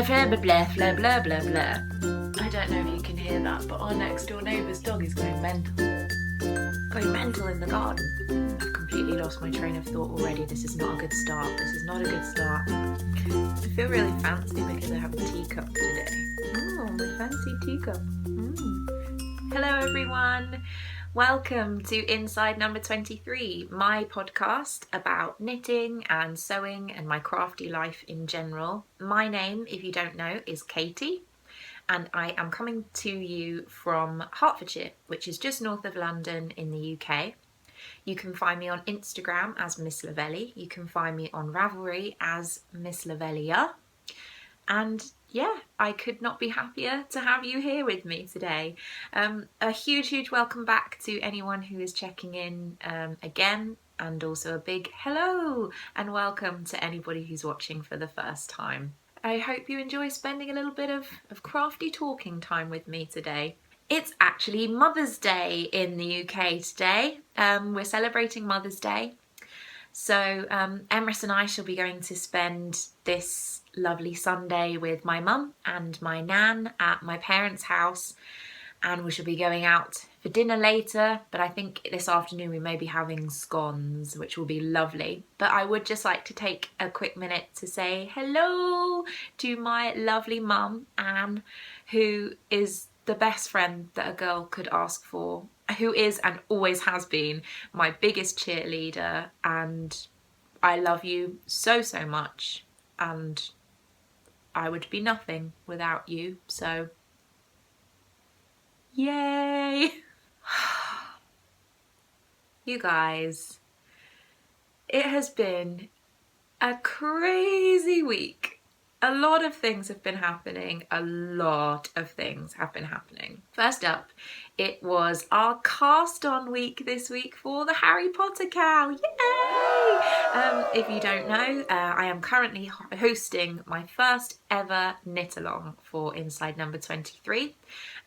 blah, blah, blah, blah, blah, blah. I don't know if you can hear that, but our next door neighbour's dog is going mental. Going mental in the garden. I've completely lost my train of thought already. This is not a good start. This is not a good start. I feel really fancy because I have a teacup today. Oh, my fancy teacup. Hello everyone. Welcome to Inside Number 23, my podcast about knitting and sewing and my crafty life in general. My name, if you don't know, is Katie, and I am coming to you from Hertfordshire, which is just north of London in the UK. You can find me on Instagram as misslavellia. You can find me on Ravelry as misslavellia. And yeah, I could not be happier to have you here with me today. A huge welcome back to anyone who is checking in again, and also a big hello and welcome to anybody who's watching for the first time. I hope you enjoy spending a little bit of crafty talking time with me today. It's actually Mother's Day in the UK today. We're celebrating Mother's Day. So Emrys and I shall be going to spend this lovely Sunday with my mum and my nan at my parents' house, and we shall be going out for dinner later, but I think this afternoon we may be having scones, which will be lovely. But I would just like to take a quick minute to say hello to my lovely mum, Anne, who is the best friend that a girl could ask for, who is and always has been my biggest cheerleader, and I love you so much, and I would be nothing without you, so yay! You guys, it has been a crazy week. A lot of things have been happening. First up, it was our cast on week this week for the Harry Potter KAL. Yay! If you don't know, I am currently hosting my first ever knit along for Inside Number 23,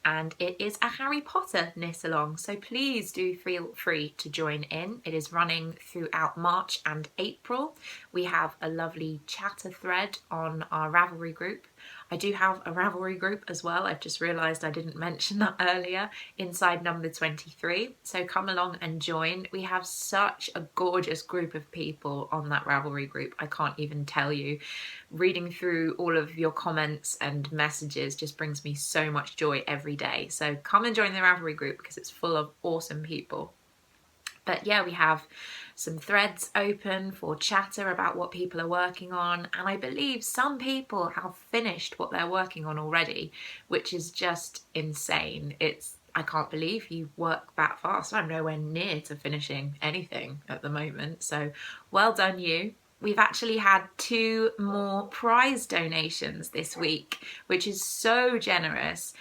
and it is a Harry Potter knit along, so please do feel free to join in. It is running throughout March and April. We have a lovely chatter thread on our Ravelry group. I do have a Ravelry group as well. I've just realised I didn't mention that earlier. Inside Number 23. So come along and join. We have such a gorgeous group of people on that Ravelry group. I can't even tell you. Reading through all of your comments and messages just brings me so much joy every day. So come and join the Ravelry group because it's full of awesome people. But yeah, we have some threads open for chatter about what people are working on, and I believe some people have finished what they're working on already, which is just insane. I can't believe you work that fast. I'm nowhere near to finishing anything at the moment, so well done you. We've actually had 2 more prize donations this week, which is so generous.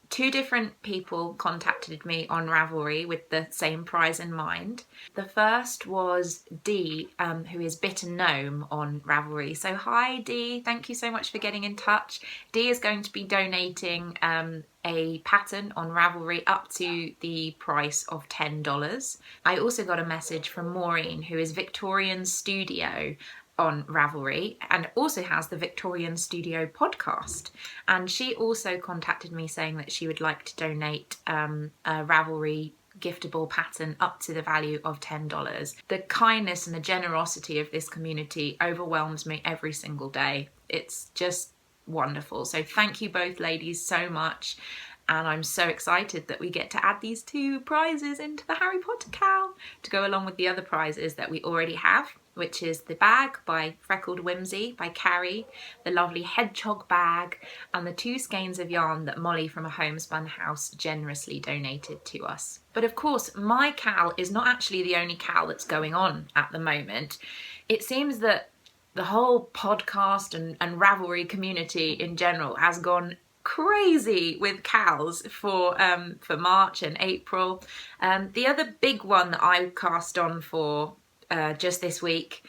2 different people contacted me on Ravelry with the same prize in mind. The first was Dee, who is Bitten Gnome on Ravelry. So hi Dee, thank you so much for getting in touch. Dee is going to be donating a pattern on Ravelry up to the price of $10. I also got a message from Maureen, who is Victorian Studio on Ravelry and also has the Victorian Studio podcast, and she also contacted me saying that she would like to donate a Ravelry giftable pattern up to the value of $10. The kindness and the generosity of this community overwhelms me every single day. It's just wonderful. So thank you both ladies so much, and I'm so excited that we get to add these 2 prizes into the Harry Potter KAL to go along with the other prizes that we already have, which is the bag by Freckled Whimsy by Carrie, the lovely hedgehog bag, and the 2 skeins of yarn that Molly from A Homespun House generously donated to us. But of course, my KAL is not actually the only KAL that's going on at the moment. It seems that the whole podcast and Ravelry community in general has gone crazy with KALs for March and April. The other big one that I cast on for just this week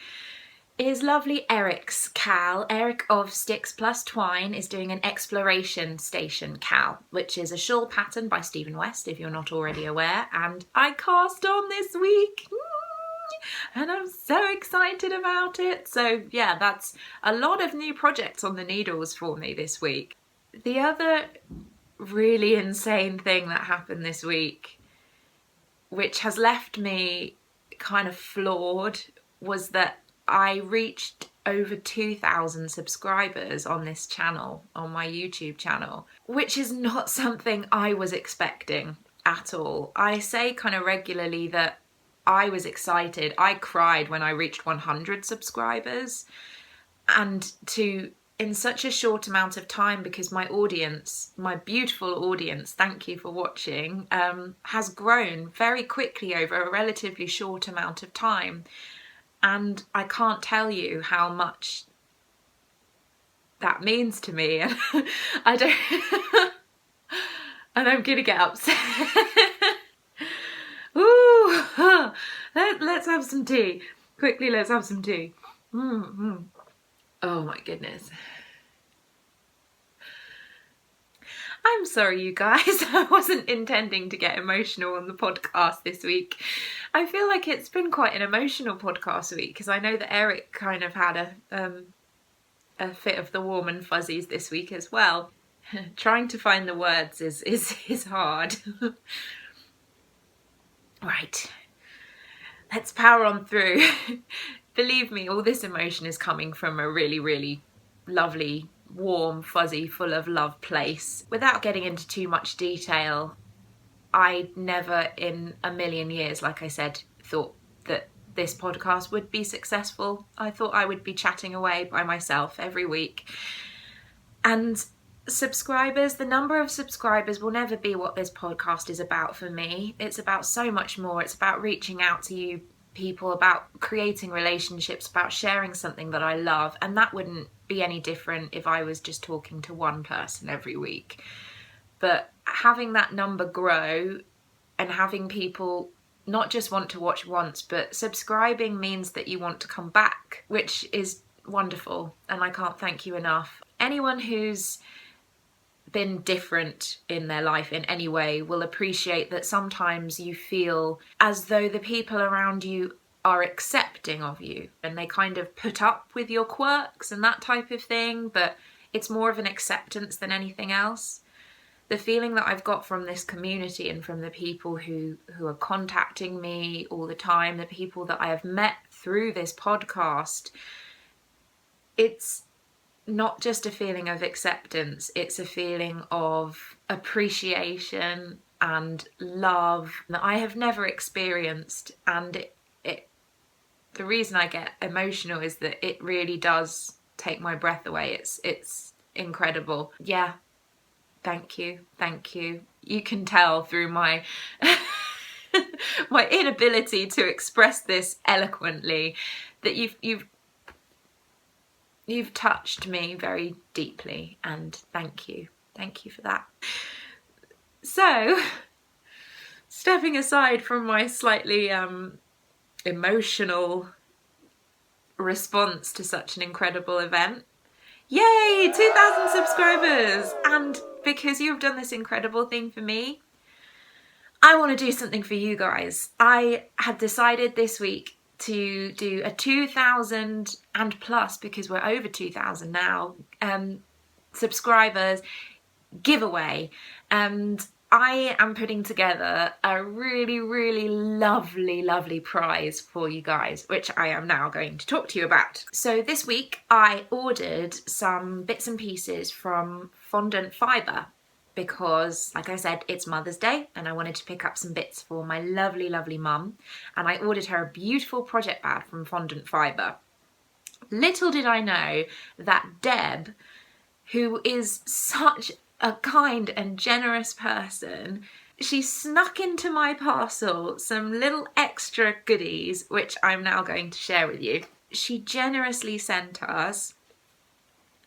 is lovely Eric's KAL. Eric of Sticks Plus Twine is doing an Exploration Station KAL, which is a shawl pattern by Stephen West, if you're not already aware, and I cast on this week. and I'm so excited about it. So yeah, that's a lot of new projects on the needles for me this week. The other really insane thing that happened this week, which has left me kind of floored, was that I reached over 2,000 subscribers on this channel, on my YouTube channel, which is not something I was expecting at all. I say kind of regularly that I was excited. I cried when I reached 100 subscribers, and to in such a short amount of time, because my audience, my beautiful audience, thank you for watching, has grown very quickly over a relatively short amount of time. And I can't tell you how much that means to me. And I don't, and I'm gonna get upset. Ooh, let's have some tea. Quickly, let's have some tea. Oh my goodness. I'm sorry, you guys. I wasn't intending to get emotional on the podcast this week. I feel like it's been quite an emotional podcast week, because I know that Eric kind of had a fit of the warm and fuzzies this week as well. Trying to find the words is hard. Right, let's power on through. Believe me, all this emotion is coming from a really, really lovely, warm, fuzzy, full of love place. Without getting into too much detail, I never in a million years, like I said, thought that this podcast would be successful. I thought I would be chatting away by myself every week. And subscribers, the number of subscribers will never be what this podcast is about for me. It's about so much more. It's about reaching out to you people, about creating relationships, about sharing something that I love. And that wouldn't be any different if I was just talking to one person every week. But having that number grow and having people not just want to watch once, but subscribing means that you want to come back, which is wonderful. And I can't thank you enough. Anyone who's been different in their life in any way will appreciate that sometimes you feel as though the people around you are accepting of you, and they kind of put up with your quirks and that type of thing, but it's more of an acceptance than anything else. The feeling that I've got from this community and from the people who are contacting me all the time, the people that I have met through this podcast, it's not just a feeling of acceptance, it's a feeling of appreciation and love that I have never experienced. And the reason I get emotional is that it really does take my breath away. It's incredible. Yeah, thank you. You can tell through my my inability to express this eloquently that you've touched me very deeply, and thank you for that. So, stepping aside from my slightly emotional response to such an incredible event, yay, 2,000 subscribers! And because you've done this incredible thing for me, I want to do something for you guys. I had decided this week to do a 2,000 and plus, because we're over 2,000 now, subscribers giveaway. And I am putting together a really, really lovely prize for you guys, which I am now going to talk to you about. So this week I ordered some bits and pieces from Fondant Fibre, because, like I said, it's Mother's Day and I wanted to pick up some bits for my lovely mum, and I ordered her a beautiful project bag from Fondant Fibre. Little did I know that Deb, who is such a kind and generous person, she snuck into my parcel some little extra goodies, which I'm now going to share with you. She generously sent us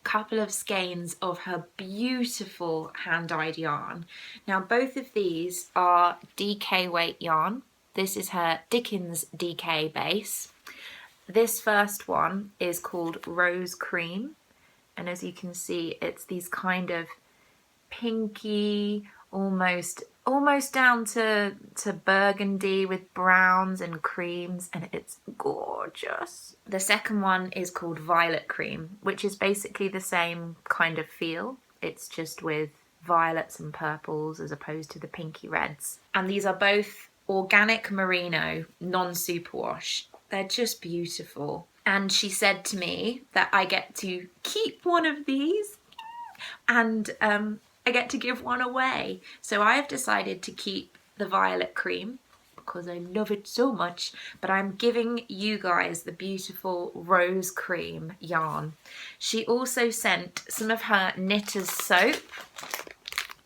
couple of skeins of her beautiful hand-dyed yarn. Now both of these are DK weight yarn. This is her Dickens DK base. This first one is called Rose Cream, and as you can see it's these kind of pinky, almost almost down to burgundy with browns and creams, and it's gorgeous. The second one is called Violet Cream, which is basically the same kind of feel. It's just with violets and purples as opposed to the pinky reds. And these are both organic merino, non-superwash. They're just beautiful. And she said to me that I get to keep one of these and I get to give one away. So I have decided to keep the Violet Cream because I love it so much, but I'm giving you guys the beautiful Rose Cream yarn. She also sent some of her Knitter's soap,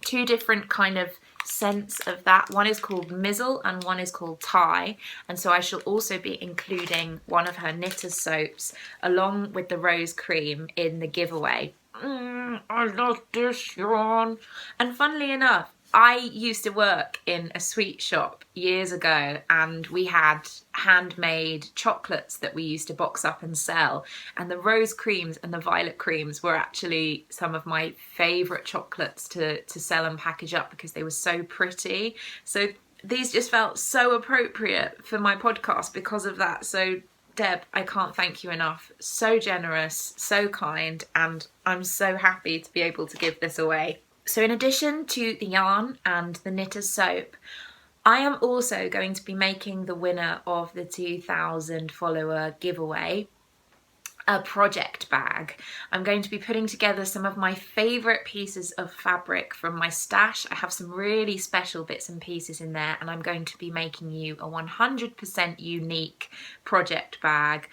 two different kind of scents of that. One is called Mizzle and one is called Tie, and so I shall also be including one of her Knitter's soaps along with the Rose Cream in the giveaway. I love this yarn. And funnily enough, I used to work in a sweet shop years ago, and we had handmade chocolates that we used to box up and sell, and the Rose Creams and the Violet Creams were actually some of my favourite chocolates to sell and package up because they were so pretty. So these just felt so appropriate for my podcast because of that. So Deb, I can't thank you enough. So generous, so kind, and I'm so happy to be able to give this away. So in addition to the yarn and the Knitter's soap, I am also going to be making the winner of the 2,000 follower giveaway a project bag. I'm going to be putting together some of my favourite pieces of fabric from my stash. I have some really special bits and pieces in there, and I'm going to be making you a 100% unique project bag.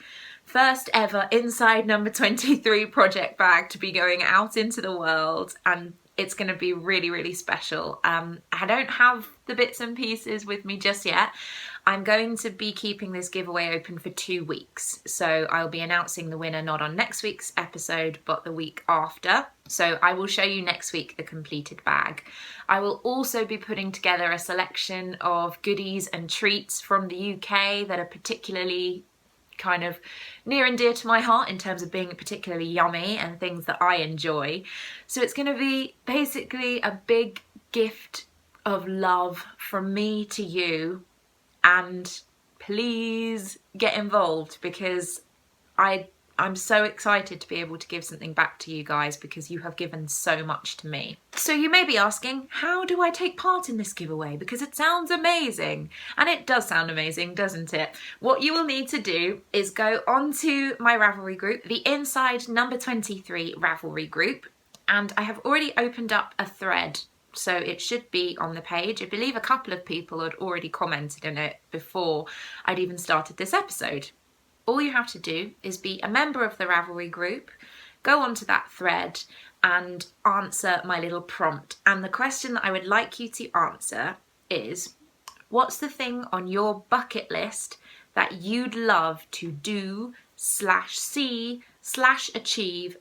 First ever inside number 23 project bag to be going out into the world, and it's going to be really, really special. I don't have the bits and pieces with me just yet. I'm going to be keeping this giveaway open for 2 weeks. So I'll be announcing the winner not on next week's episode, but the week after. So I will show you next week the completed bag. I will also be putting together a selection of goodies and treats from the UK that are particularly kind of near and dear to my heart in terms of being particularly yummy and things that I enjoy. So it's going to be basically a big gift of love from me to you, and please get involved because I'm so excited to be able to give something back to you guys because you have given so much to me. So you may be asking, how do I take part in this giveaway? Because it sounds amazing. And it does sound amazing, doesn't it? What you will need to do is go onto my Ravelry group, the Inside Number 23 Ravelry group. And I have already opened up a thread, so it should be on the page. I believe a couple of people had already commented in it before I'd even started this episode. All you have to do is be a member of the Ravelry group, go onto that thread and answer my little prompt. And the question that I would like you to answer is, what's the thing on your bucket list that you'd love to do /see/achieve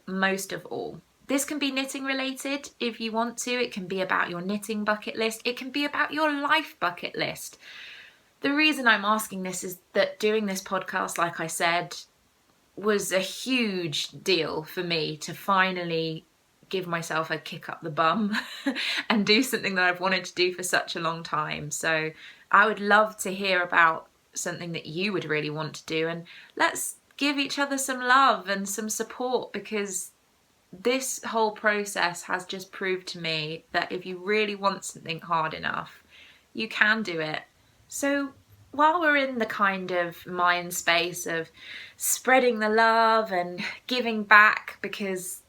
most of all? This can be knitting related if you want to. It can be about your knitting bucket list. It can be about your life bucket list. The reason I'm asking this is that doing this podcast, like I said, was a huge deal for me to finally give myself a kick up the bum and do something that I've wanted to do for such a long time. So I would love to hear about something that you would really want to do, and let's give each other some love and some support, because this whole process has just proved to me that if you really want something hard enough, you can do it. So while we're in the kind of mind space of spreading the love and giving back, because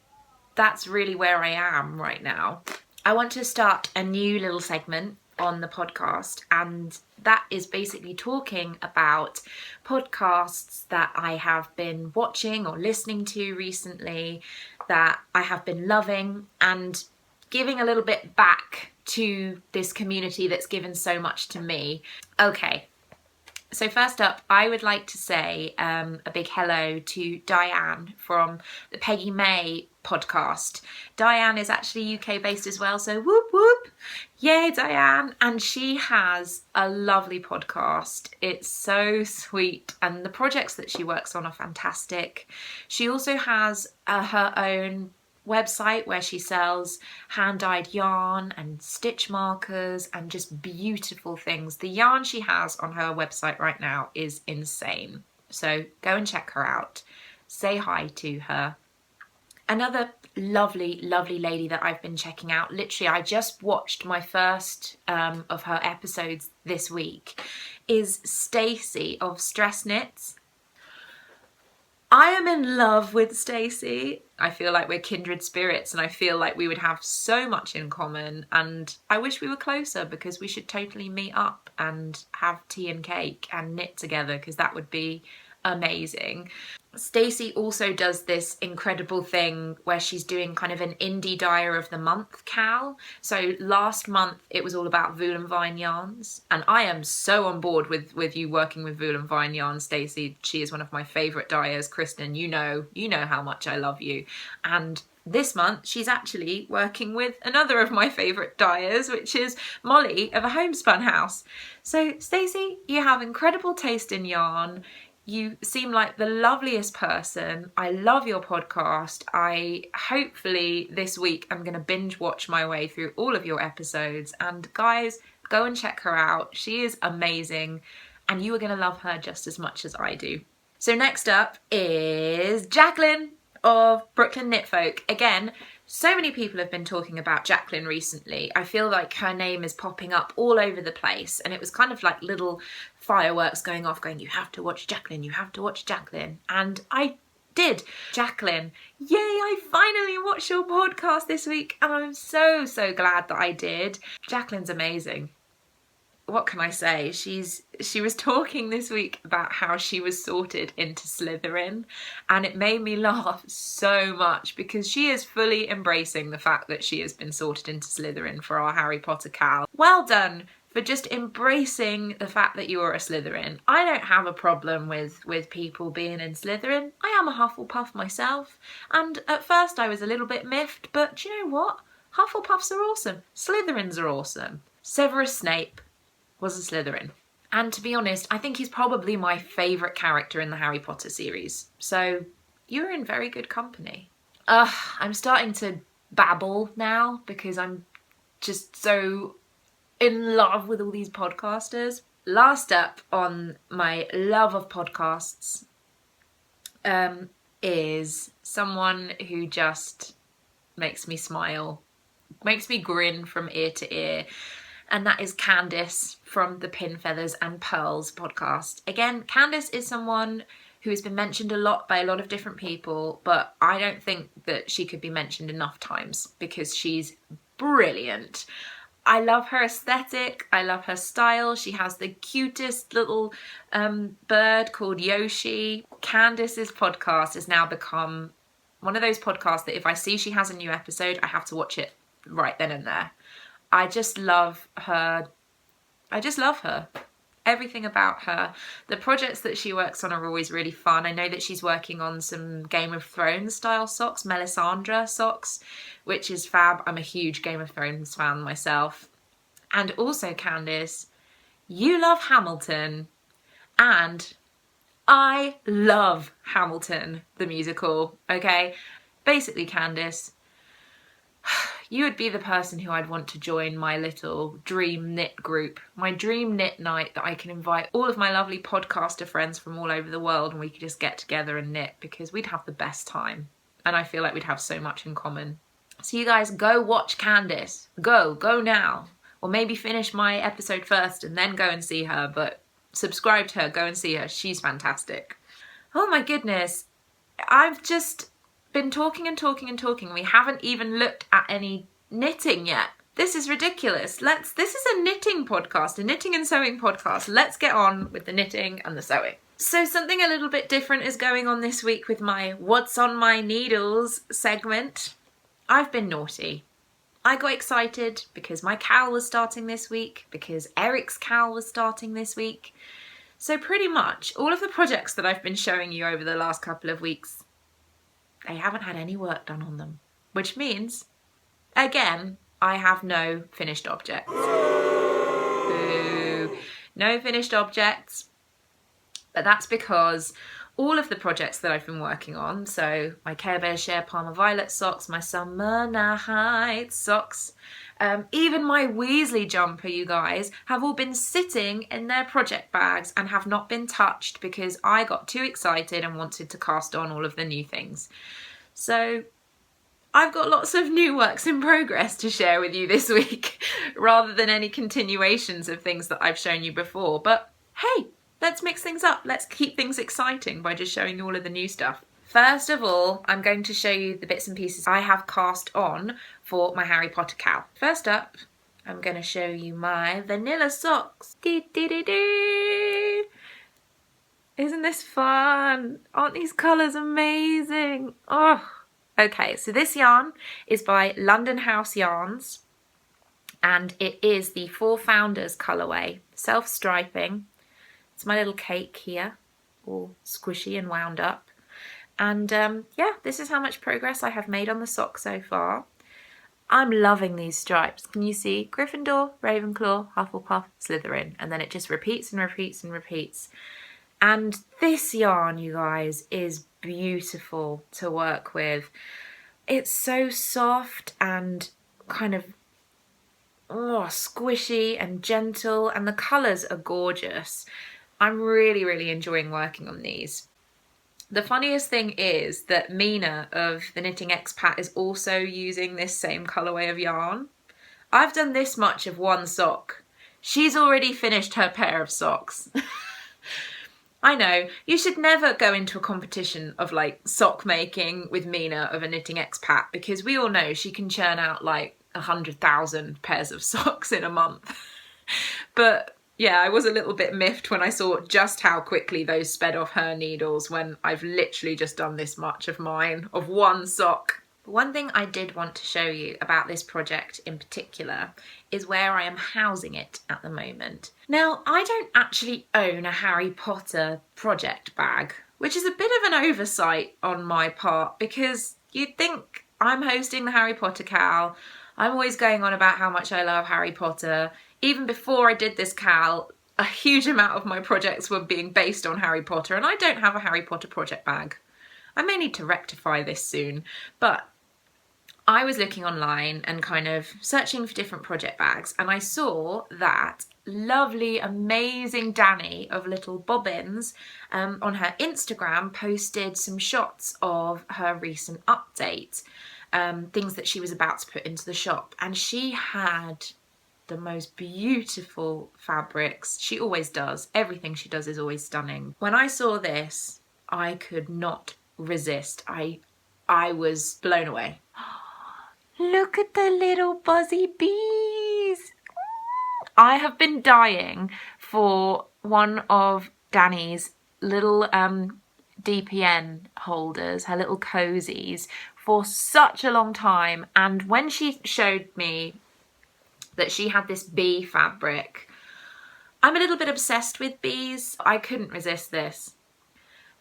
that's really where I am right now, I want to start a new little segment on the podcast, and that is basically talking about podcasts that I have been watching or listening to recently that I have been loving, and giving a little bit back to this community that's given so much to me. Okay, so first up, I would like to say a big hello to Dianne from the Peggy May podcast. Dianne is actually UK based as well, so whoop whoop, yay Dianne. And she has a lovely podcast. It's so sweet, and the projects that she works on are fantastic. She also has her own website where she sells hand-dyed yarn and stitch markers and just beautiful things. The yarn she has on her website right now is insane. So go and check her out. Say hi to her. Another lovely, lovely lady that I've been checking out, literally I just watched my first of her episodes this week, is Stacy of Stress Knits. I am in love with Stacy. I feel like we're kindred spirits and I feel like we would have so much in common, and I wish we were closer because we should totally meet up and have tea and cake and knit together because that would be amazing. Stacy also does this incredible thing where she's doing kind of an indie dyer of the month KAL. So last month it was all about Wool and Vine yarns, and I am so on board with you working with Wool and Vine yarns, Stacy. She is one of my favourite dyers. Kristen, you know how much I love you. And this month she's actually working with another of my favourite dyers, which is Molly of A Homespun House. So Stacy, you have incredible taste in yarn. You seem like the loveliest person. I love your podcast. I hopefully this week I'm going to binge watch my way through all of your episodes. And guys, go and check her out. She is amazing and you are going to love her just as much as I do. So next up is Jaclyn of Brooklyn Knitfolk. Again, so many people have been talking about Jaclyn recently. I feel like her name is popping up all over the place, and it was kind of like little fireworks going off going, you have to watch Jaclyn, you have to watch Jaclyn. And I did. Jaclyn, yay, I finally watched your podcast this week and I'm so glad that I did. Jaclyn's amazing. What can I say? She was talking this week about how she was sorted into Slytherin, and it made me laugh so much because she is fully embracing the fact that she has been sorted into Slytherin for our Harry Potter KAL. Well done for just embracing the fact that you are a Slytherin. I don't have a problem with people being in Slytherin. I am a Hufflepuff myself, and at first I was a little bit miffed, but do you know what? Hufflepuffs are awesome. Slytherins are awesome. Severus Snape was a Slytherin. And to be honest, I think he's probably my favourite character in the Harry Potter series. So you're in very good company. I'm starting to babble now because I'm just so in love with all these podcasters. Last up on my love of podcasts is someone who just makes me smile, makes me grin from ear to ear. And that is Candace from the Pinfeathers and Purls podcast. Again, Candace is someone who has been mentioned a lot by a lot of different people, but I don't think that she could be mentioned enough times because she's brilliant. I love her aesthetic, I love her style. She has the cutest little bird called Yoshi. Candace's podcast has now become one of those podcasts that if I see she has a new episode, I have to watch it right then and there. I just love her. I just love her. Everything about her. The projects that she works on are always really fun. I know that she's working on some Game of Thrones style socks, Melisandre socks, which is fab. I'm a huge Game of Thrones fan myself. And also, Candace, you love Hamilton. And I love Hamilton, the musical, okay? Basically, Candace, you would be the person who I'd want to join my little dream knit group, my dream knit night that I can invite all of my lovely podcaster friends from all over the world and we could just get together and knit because we'd have the best time. And I feel like we'd have so much in common. So you guys go watch Candace. Go now. Or maybe finish my episode first and then go and see her, but subscribe to her, go and see her. She's fantastic. Oh my goodness. I've just been talking and talking and talking. We haven't even looked at any knitting yet. This is ridiculous. This is a knitting podcast, a knitting and sewing podcast. Let's get on with the knitting and the sewing. So something a little bit different is going on this week with my What's on My Needles segment. I've been naughty. I got excited because my KAL was starting this week, because Eric's KAL was starting this week. So pretty much all of the projects that I've been showing you over the last couple of weeks, they haven't had any work done on them, which means, again, I have no finished objects. Boo. No finished objects, but that's because all of the projects that I've been working on. So my Care Bear Share Palmer Violet socks, my Summer Night socks, even my Weasley jumper, you guys, have all been sitting in their project bags and have not been touched because I got too excited and wanted to cast on all of the new things. So I've got lots of new works in progress to share with you this week, rather than any continuations of things that I've shown you before. But hey, let's mix things up. Let's keep things exciting by just showing you all of the new stuff. First of all, I'm going to show you the bits and pieces I have cast on for my Harry Potter KAL. First up, I'm going to show you my vanilla socks. Dee-dee-dee-dee. Isn't this fun? Aren't these colours amazing? Oh, okay, so this yarn is by London House Yarns, and it is the Four Founders colourway, self-striping. It's my little cake here, all squishy and wound up. And yeah, this is how much progress I have made on the sock so far. I'm loving these stripes. Can you see? Gryffindor, Ravenclaw, Hufflepuff, Slytherin. And then it just repeats and repeats and repeats. And this yarn, you guys, is beautiful to work with. It's so soft and kind of squishy and gentle, and the colours are gorgeous. I'm really, really enjoying working on these. The funniest thing is that Mina of the Knitting Expat is also using this same colourway of yarn. I've done this much of one sock. She's already finished her pair of socks. I know, you should never go into a competition of like sock making with Mina of a Knitting Expat, because we all know she can churn out like 100,000 pairs of socks in a month. But yeah, I was a little bit miffed when I saw just how quickly those sped off her needles when I've literally just done this much of mine, of one sock. One thing I did want to show you about this project in particular is where I am housing it at the moment. Now, I don't actually own a Harry Potter project bag, which is a bit of an oversight on my part, because you'd think I'm hosting the Harry Potter KAL. I'm always going on about how much I love Harry Potter. Even before I did this KAL, a huge amount of my projects were being based on Harry Potter, and I don't have a Harry Potter project bag. I may need to rectify this soon, but I was looking online and kind of searching for different project bags, and I saw that lovely, amazing Dianne of Little Bobbins on her Instagram posted some shots of her recent update, things that she was about to put into the shop, and she had the most beautiful fabrics. She always does. Everything she does is always stunning. When I saw this, I could not resist. I was blown away. Look at the little buzzy bees. I have been dying for one of Dianne's little DPN holders, her little cozies, for such a long time. And when she showed me that she had this bee fabric, I'm a little bit obsessed with bees. I couldn't resist this.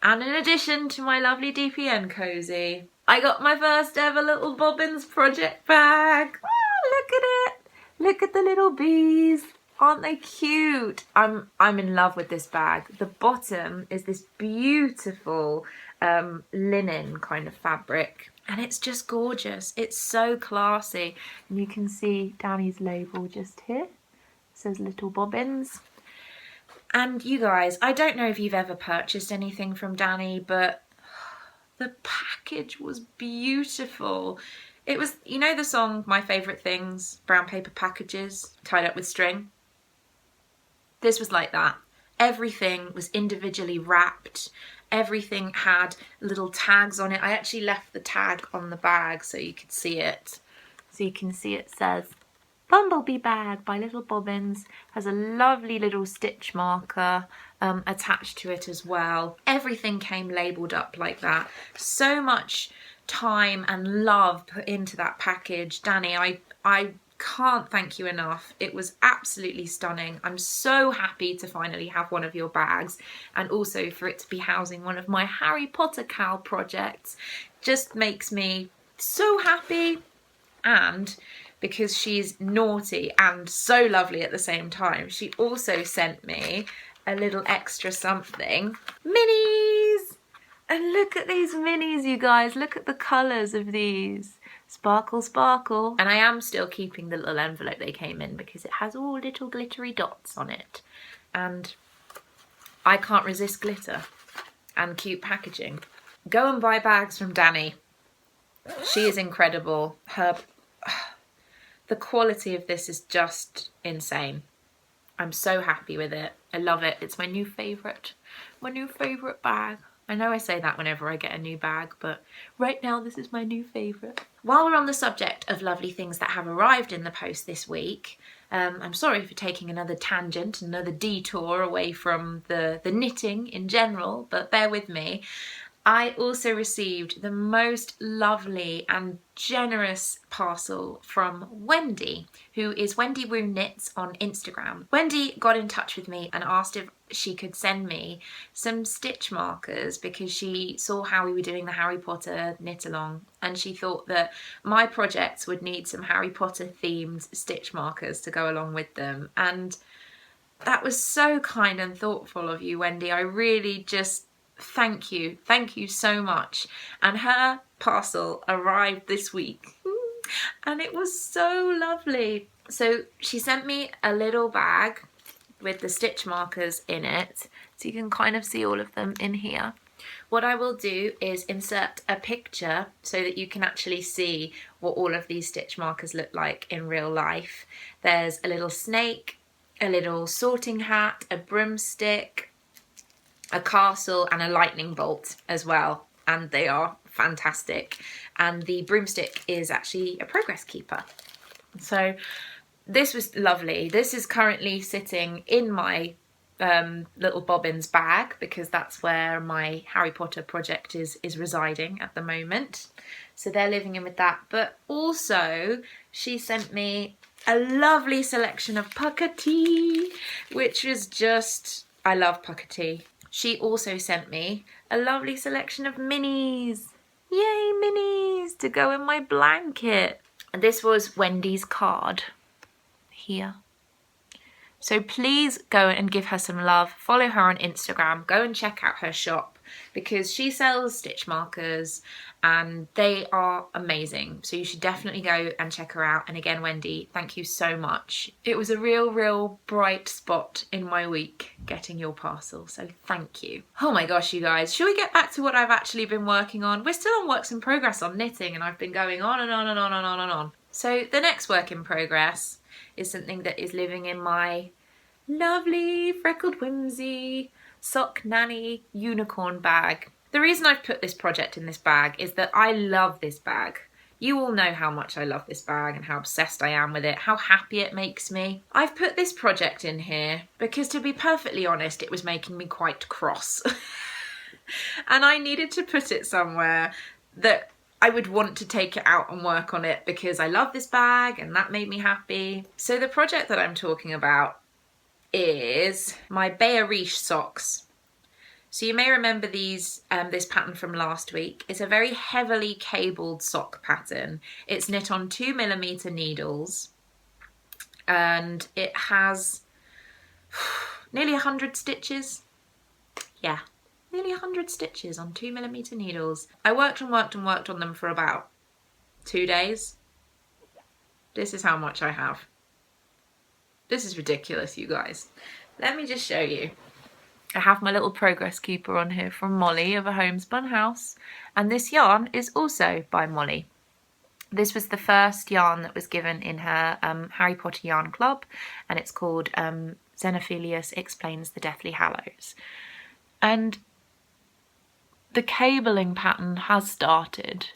And in addition to my lovely DPN cozy, I got my first ever Little Bobbins project bag. Oh, look at it. Look at the little bees. Aren't they cute? I'm in love with this bag. The bottom is this beautiful linen kind of fabric, and it's just gorgeous. It's so classy. And you can see Dianne's label just here. It says Little Bobbins. And you guys, I don't know if you've ever purchased anything from Dianne, but the package was beautiful. It was, you know the song My Favourite Things, brown paper packages tied up with string? This was like that. Everything was individually wrapped. Everything had little tags on it. I actually left the tag on the bag so you could see it. So you can see it says Bumblebee Bag by Little Bobbins. Has a lovely little stitch marker attached to it as well. Everything came labelled up like that. So much time and love put into that package. Dianne, I can't thank you enough. It was absolutely stunning. I'm so happy to finally have one of your bags, and also for it to be housing one of my Harry Potter KAL projects. Just makes me so happy, and because she's naughty and so lovely at the same time, she also sent me a little extra something. Minis! And look at these minis, you guys. Look at the colours of these. Sparkle, sparkle. And I am still keeping the little envelope they came in because it has all little glittery dots on it. And I can't resist glitter and cute packaging. Go and buy bags from Dani. She is incredible. The quality of this is just insane. I'm so happy with it. I love it. It's my new favourite. My new favourite bag. I know I say that whenever I get a new bag, but right now this is my new favourite. While we're on the subject of lovely things that have arrived in the post this week, I'm sorry for taking another tangent, another detour away from the knitting in general, but bear with me. I also received the most lovely and generous parcel from Wendy, who is Wendy Woo Knits on Instagram. Wendy got in touch with me and asked if she could send me some stitch markers because she saw how we were doing the Harry Potter knit along and she thought that my projects would need some Harry Potter themed stitch markers to go along with them. And that was so kind and thoughtful of you, Wendy. I really just thank you so much. And her parcel arrived this week and it was so lovely. So she sent me a little bag with the stitch markers in it, so you can kind of see all of them in here. What I will do is insert a picture so that you can actually see what all of these stitch markers look like in real life. There's a little snake, a little sorting hat, a broomstick, a castle and a lightning bolt as well, and they are fantastic. And the broomstick is actually a progress keeper. So this was lovely. This is currently sitting in my little bobbins bag because that's where my Harry Potter project is residing at the moment. So they're living in with that. But also she sent me a lovely selection of pucker tea, which is just, I love pucker tea. She also sent me a lovely selection of minis. Yay, minis to go in my blanket. And this was Wendy's card here. So please go and give her some love. Follow her on Instagram. Go and check out her shop because she sells stitch markers and they are amazing. So you should definitely go and check her out. And again, Wendy, thank you so much. It was a real bright spot in my week getting your parcel. So thank you. Oh my gosh, you guys, shall we get back to what I've actually been working on? We're still on works in progress on knitting and I've been going on and on and on and on and on. So the next work in progress is something that is living in my lovely freckled whimsy sock nanny unicorn bag. The reason I've put this project in this bag is that I love this bag. You all know how much I love this bag and how obsessed I am with it, how happy it makes me. I've put this project in here because, to be perfectly honest, it was making me quite cross. And I needed to put it somewhere that I would want to take it out and work on it because I love this bag and that made me happy. So the project that I'm talking about is my Bay Riche socks. So you may remember these, this pattern from last week. It's a very heavily cabled sock pattern. It's knit on 2mm needles and it has nearly 100 stitches. Yeah, nearly 100 stitches on 2mm needles. I worked and worked and worked on them for about 2 days. This is how much I have. This is ridiculous, you guys. Let me just show you. I have my little progress keeper on here from Molly of A Homespun House, and this yarn is also by Molly. This was the first yarn that was given in her Harry Potter Yarn Club, and it's called Xenophilius Explains the Deathly Hallows. And the cabling pattern has started,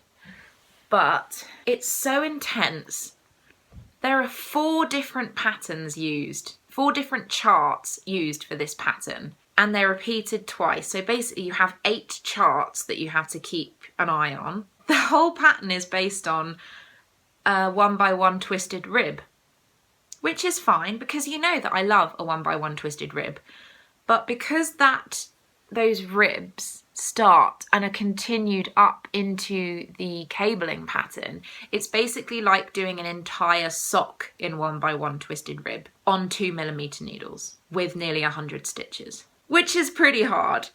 but it's so intense. There are 4 different patterns used, 4 different charts used for this pattern, and they're repeated twice. So basically you have 8 charts that you have to keep an eye on. The whole pattern is based on a 1x1 twisted rib, which is fine because you know that I love a 1x1 twisted rib. But because those ribs start and are continued up into the cabling pattern, it's basically like doing an entire sock in 1x1 twisted rib on 2mm needles with nearly 100 stitches, which is pretty hard.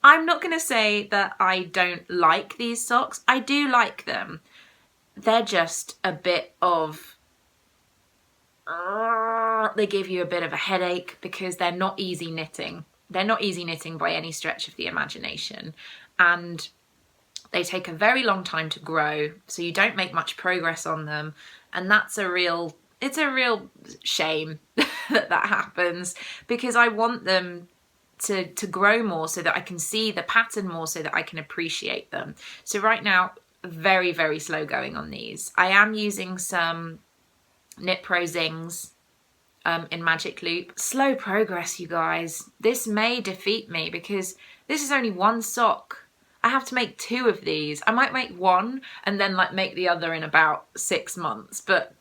I'm not going to say that I don't like these socks. I do like them. They're just a bit of... they give you a bit of a headache because they're not easy knitting. They're not easy knitting by any stretch of the imagination. And they take a very long time to grow, so you don't make much progress on them. And that's it's a real shame that that happens, because I want them to grow more so that I can see the pattern more, so that I can appreciate them. So right now, very, very slow going on these. I am using some Knit Pro Zings in Magic Loop. Slow progress, you guys. This may defeat me because this is only one sock. I have to make 2 of these. I might make one and then like make the other in about 6 months, but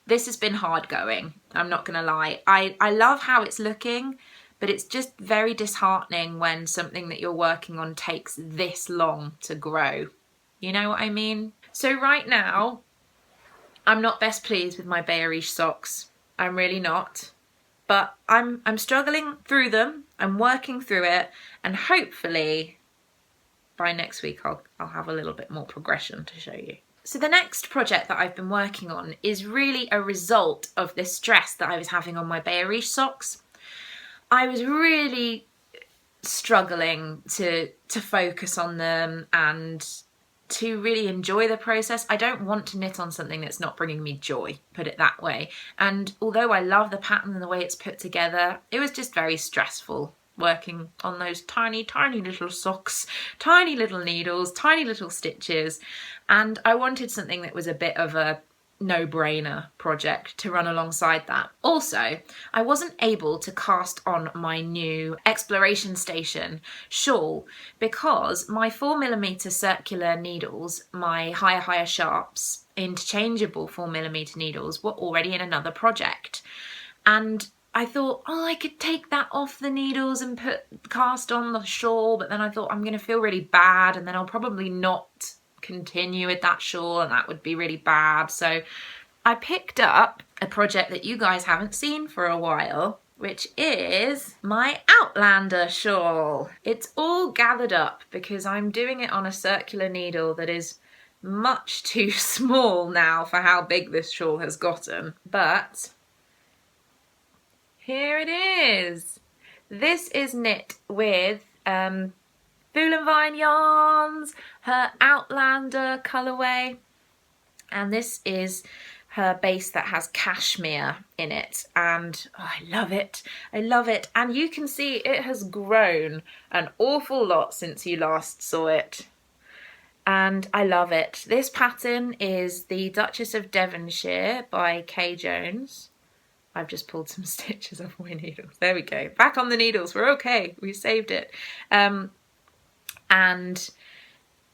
this has been hard going. I'm not gonna lie. I love how it's looking, but it's just very disheartening when something that you're working on takes this long to grow. You know what I mean? So right now, I'm not best pleased with my Bayerish socks. I'm really not. But I'm struggling through them. I'm working through it, and hopefully by next week I'll have a little bit more progression to show you. So the next project that I've been working on is really a result of this stress that I was having on my Bayerish socks. I was really struggling to focus on them and to really enjoy the process. I don't want to knit on something that's not bringing me joy, put it that way. And although I love the pattern and the way it's put together, it was just very stressful working on those tiny, tiny little socks, tiny little needles, tiny little stitches. And I wanted something that was a bit of a no-brainer project to run alongside that. Also, I wasn't able to cast on my new Exploration Station shawl because my 4mm circular needles, my higher sharps, interchangeable 4mm needles, were already in another project. And I thought, oh, I could take that off the needles and cast on the shawl, but then I thought I'm going to feel really bad and then I'll probably not continue with that shawl and that would be really bad. So I picked up a project that you guys haven't seen for a while, which is my Outlander shawl. It's all gathered up because I'm doing it on a circular needle that is much too small now for how big this shawl has gotten, but here it is. This is knit with Fool and Vine yarns, her Outlander colourway, and this is her base that has cashmere in it, and oh, I love it. I love it, and you can see it has grown an awful lot since you last saw it, and I love it. This pattern is the Duchess of Devonshire by Kay Jones. I've just pulled some stitches off my needles. There we go. Back on the needles. We're okay. We saved it. And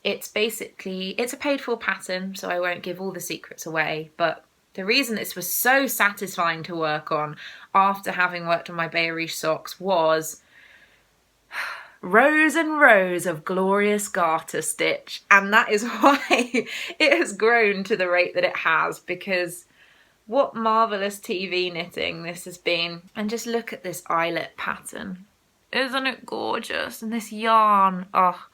it's basically, it's a paid for pattern, so I won't give all the secrets away. But the reason this was so satisfying to work on after having worked on my Bayerish socks was rows and rows of glorious garter stitch. And that is why it has grown to the rate that it has, because what marvellous TV knitting this has been. And just look at this eyelet pattern. Isn't it gorgeous? And this yarn, oh.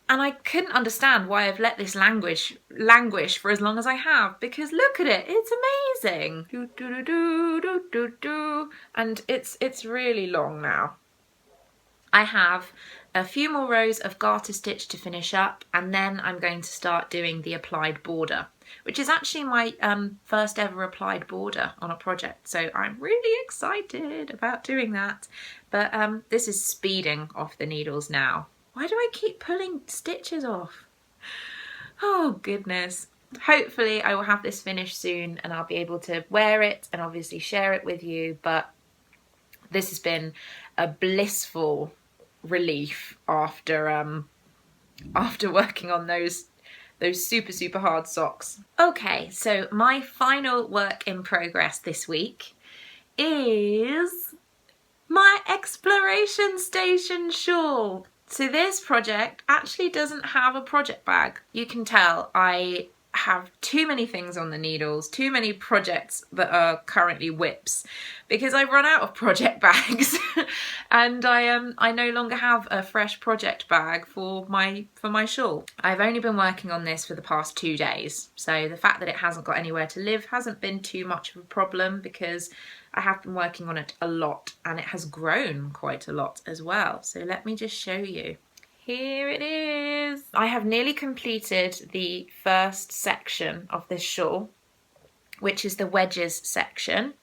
And I couldn't understand why I've let this languish for as long as I have, because look at it, it's amazing. Do, do, do, do, do, do, do. And it's really long now. I have a few more rows of garter stitch to finish up, and then I'm going to start doing the applied border, which is actually my first ever applied border on a project. So I'm really excited about doing that. But this is speeding off the needles now. Why do I keep pulling stitches off? Oh goodness. Hopefully I will have this finished soon and I'll be able to wear it and obviously share it with you. But this has been a blissful relief after working on those super hard socks. Okay, so my final work in progress this week is my Exploration Station shawl. So this project actually doesn't have a project bag. You can tell I have too many things on the needles, too many projects that are currently whips, because I've run out of project bags and I no longer have a fresh project bag for my shawl. I've only been working on this for the past 2 days, so the fact that it hasn't got anywhere to live hasn't been too much of a problem, because I have been working on it a lot and it has grown quite a lot as well. So let me just show you. Here it is. I have nearly completed the first section of this shawl, which is the wedges section.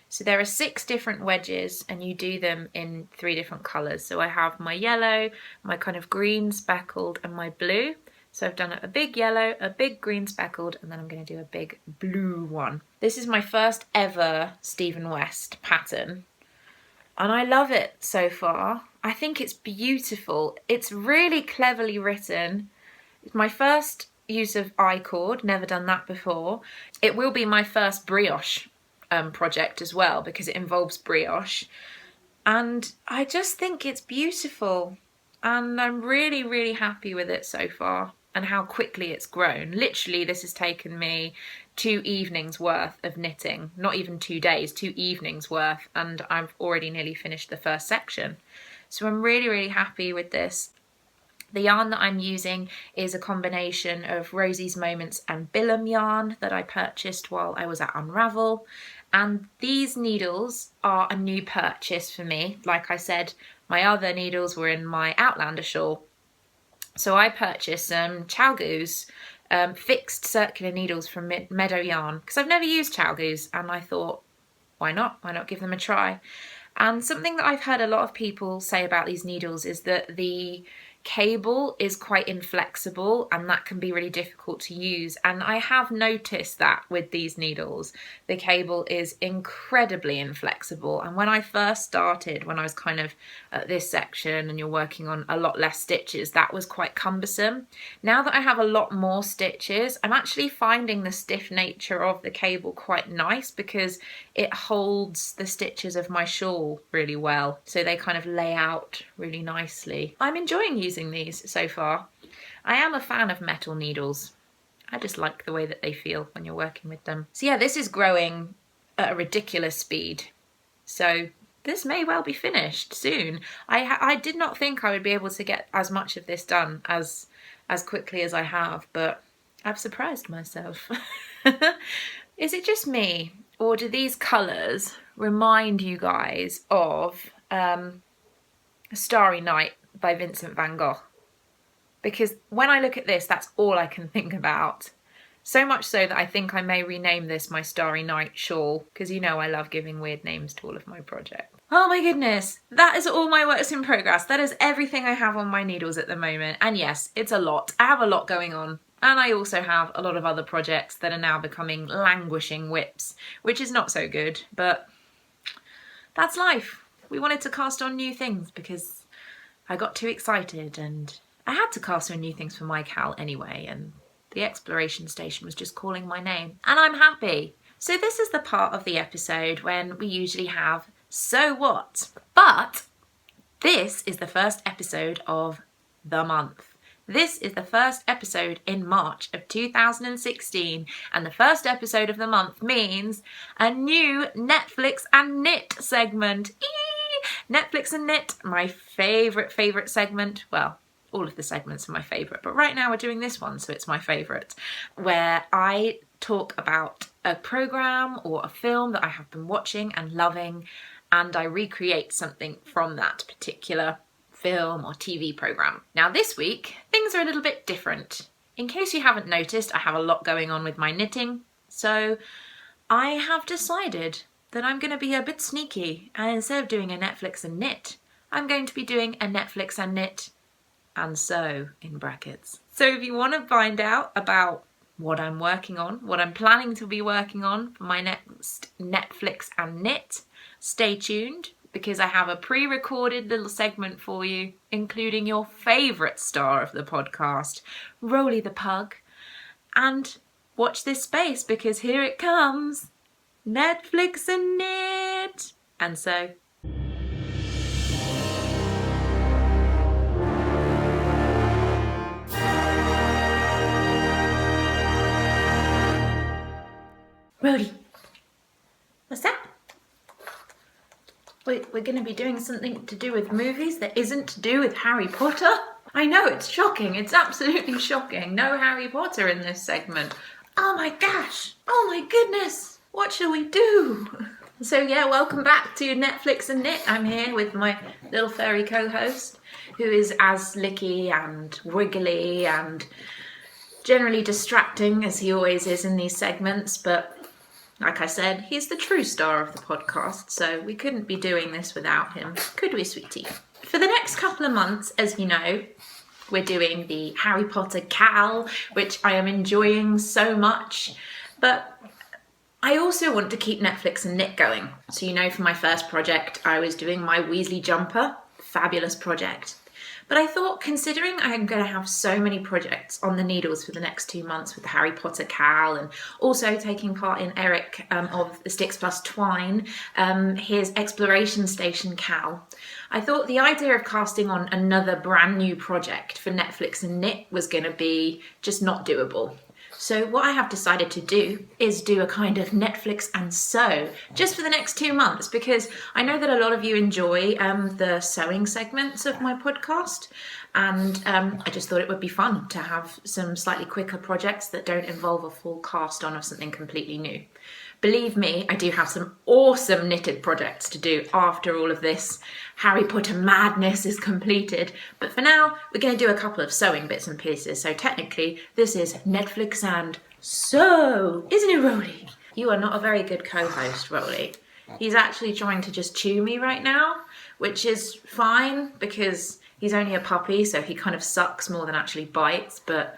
So there are 6 different wedges and you do them in 3 different colours. So I have my yellow, my kind of green speckled and my blue. So I've done a big yellow, a big green speckled, and then I'm going to do a big blue one. This is my first ever Stephen West pattern. And I love it so far. I think it's beautiful. It's really cleverly written. It's my first use of I-cord, never done that before. It will be my first brioche project as well, because it involves brioche. And I just think it's beautiful. And I'm really, really happy with it so far and how quickly it's grown. Literally, this has taken me 2 evenings worth of knitting, not even 2 days, 2 evenings worth, and I've already nearly finished the first section. So I'm really, really happy with this. The yarn that I'm using is a combination of Rosie's Moments and Billum yarn that I purchased while I was at Unravel. And these needles are a new purchase for me. Like I said, my other needles were in my Outlander shawl. So I purchased some Chalgoose fixed circular needles from Meadow Yarn, because I've never used Chalgoose, and I thought, why not? Why not give them a try? And something that I've heard a lot of people say about these needles is that the cable is quite inflexible, and that can be really difficult to use. And I have noticed that with these needles, the cable is incredibly inflexible. And when I first started, when I was kind of at this section and you're working on a lot less stitches, that was quite cumbersome. Now that I have a lot more stitches, I'm actually finding the stiff nature of the cable quite nice, because it holds the stitches of my shawl really well, so they kind of lay out really nicely. I'm enjoying using these so far. I am a fan of metal needles. I just like the way that they feel when you're working with them. So yeah, this is growing at a ridiculous speed. So this may well be finished soon. I did not think I would be able to get as much of this done as quickly as I have, but I've surprised myself. Is it just me, or do these colours remind you guys of Starry Night by Vincent van Gogh? Because when I look at this, that's all I can think about. So much so that I think I may rename this my Starry Night shawl, because you know I love giving weird names to all of my projects. Oh my goodness, that is all my works in progress. That is everything I have on my needles at the moment. And yes, it's a lot. I have a lot going on. And I also have a lot of other projects that are now becoming languishing whips, which is not so good, but that's life. We wanted to cast on new things because I got too excited, and I had to cast on new things for my KAL anyway, and the exploration station was just calling my name, and I'm happy. So this is the part of the episode when we usually have So What? But this is the first episode of the month. This is the first episode in March of 2016, and the first episode of the month means a new Netflix and Knit segment. Eee! Netflix and Knit, my favourite segment. Well, all of the segments are my favourite, but right now we're doing this one, so it's my favourite, where I talk about a programme or a film that I have been watching and loving, and I recreate something from that particular film or TV programme. Now this week, things are a little bit different. In case you haven't noticed, I have a lot going on with my knitting, so I have decided that I'm going to be a bit sneaky, and instead of doing a Netflix and Knit, I'm going to be doing a Netflix and Knit and sew in brackets. So if you want to find out about what I'm working on, what I'm planning to be working on for my next Netflix and Knit, stay tuned, because I have a pre-recorded little segment for you, including your favourite star of the podcast, Roly the Pug. And watch this space, because here it comes. Netflix and Knit. And so Rhodey, what's that? We're going to be doing something to do with movies that isn't to do with Harry Potter? I know, it's shocking. It's absolutely shocking. No Harry Potter in this segment. Oh my gosh. Oh my goodness. What shall we do? So yeah, welcome back to Netflix and Knit. I'm here with my little furry co-host, who is as licky and wiggly and generally distracting as he always is in these segments, but like I said, he's the true star of the podcast, so we couldn't be doing this without him, could we, sweetie? For the next couple of months, as you know, we're doing the Harry Potter KAL, which I am enjoying so much, but I also want to keep Netflix and Knit going. So you know, for my first project, I was doing my Weasley jumper, fabulous project. But I thought, considering I'm going to have so many projects on the needles for the next 2 months with the Harry Potter KAL and also taking part in Eric of the Sticks Plus Twine, his Exploration Station KAL, I thought the idea of casting on another brand new project for Netflix and Knit was going to be just not doable. So what I have decided to do is do a kind of Netflix and sew just for the next 2 months, because I know that a lot of you enjoy the sewing segments of my podcast, and I just thought it would be fun to have some slightly quicker projects that don't involve a full cast on of something completely new. Believe me, I do have some awesome knitted projects to do after all of this Harry Potter madness is completed. But for now, we're going to do a couple of sewing bits and pieces. So technically, this is Netflix and sew, isn't it, Rolly? You are not a very good co-host, Rolly. He's actually trying to just chew me right now, which is fine because he's only a puppy, so he kind of sucks more than actually bites. But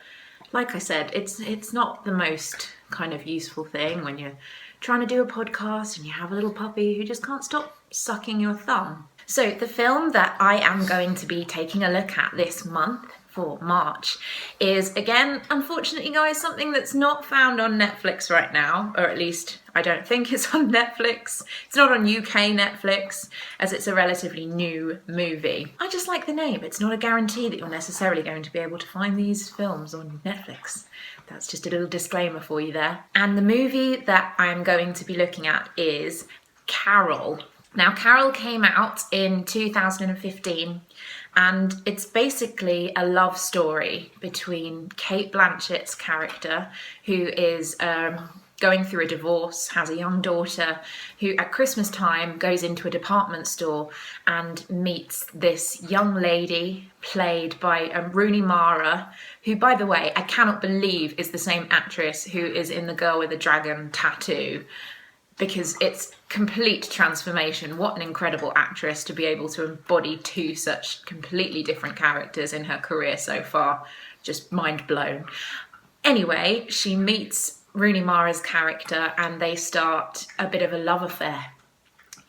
like I said, it's not the most kind of useful thing when you're trying to do a podcast and you have a little puppy who just can't stop sucking your thumb. So the film that I am going to be taking a look at this month for March is, again, unfortunately guys, something that's not found on Netflix right now, or at least I don't think it's on Netflix. It's not on UK Netflix, as it's a relatively new movie. I just like the name. It's not a guarantee that you're necessarily going to be able to find these films on Netflix. That's just a little disclaimer for you there. And the movie that I'm going to be looking at is Carol. Now, Carol came out in 2015, and it's basically a love story between Cate Blanchett's character, who is going through a divorce, has a young daughter, who at Christmas time goes into a department store and meets this young lady played by Rooney Mara, who, by the way, I cannot believe is the same actress who is in The Girl with the Dragon Tattoo, because it's complete transformation. What an incredible actress to be able to embody two such completely different characters in her career so far. Just mind blown. Anyway, she meets Rooney Mara's character and they start a bit of a love affair.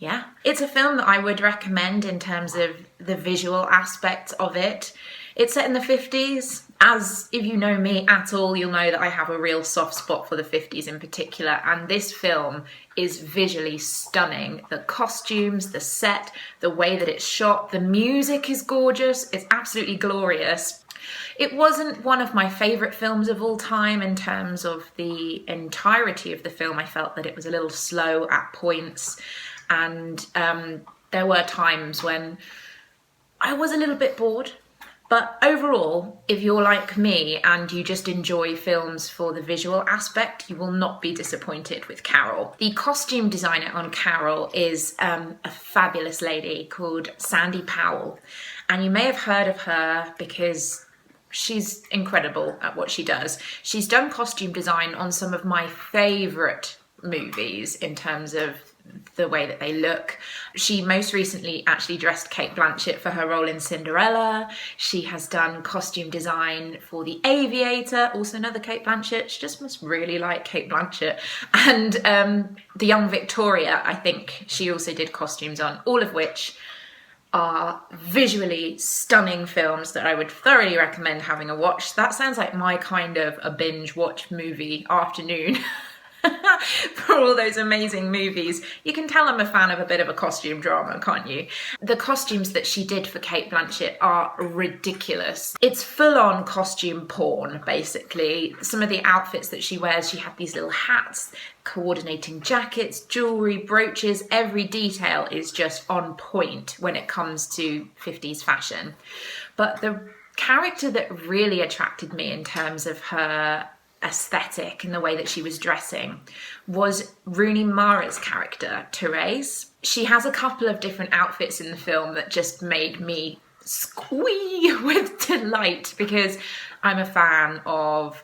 Yeah. It's a film that I would recommend in terms of the visual aspect of it. It's set in the 50s. As if you know me at all, you'll know that I have a real soft spot for the 50s in particular, and this film is visually stunning. The costumes, the set, the way that it's shot, the music is gorgeous. It's absolutely glorious. It wasn't one of my favourite films of all time in terms of the entirety of the film. I felt that it was a little slow at points, and there were times when I was a little bit bored. But overall, if you're like me and you just enjoy films for the visual aspect, you will not be disappointed with Carol. The costume designer on Carol is a fabulous lady called Sandy Powell. And you may have heard of her because she's incredible at what she does. She's done costume design on some of my favourite movies in terms of the way that they look. She most recently actually dressed Cate Blanchett for her role in Cinderella. She has done costume design for The Aviator, also another Cate Blanchett. She just must really like Cate Blanchett. And The Young Victoria, I think she also did costumes on, all of which are visually stunning films that I would thoroughly recommend having a watch. That sounds like my kind of a binge watch movie afternoon. for all those amazing movies. You can tell I'm a fan of a bit of a costume drama, can't you? The costumes that she did for Cate Blanchett are ridiculous. It's full-on costume porn, basically. Some of the outfits that she wears, she had these little hats, coordinating jackets, jewellery, brooches. Every detail is just on point when it comes to 50s fashion. But the character that really attracted me in terms of her aesthetic and the way that she was dressing was Rooney Mara's character, Therese. She has a couple of different outfits in the film that just made me squee with delight, because I'm a fan of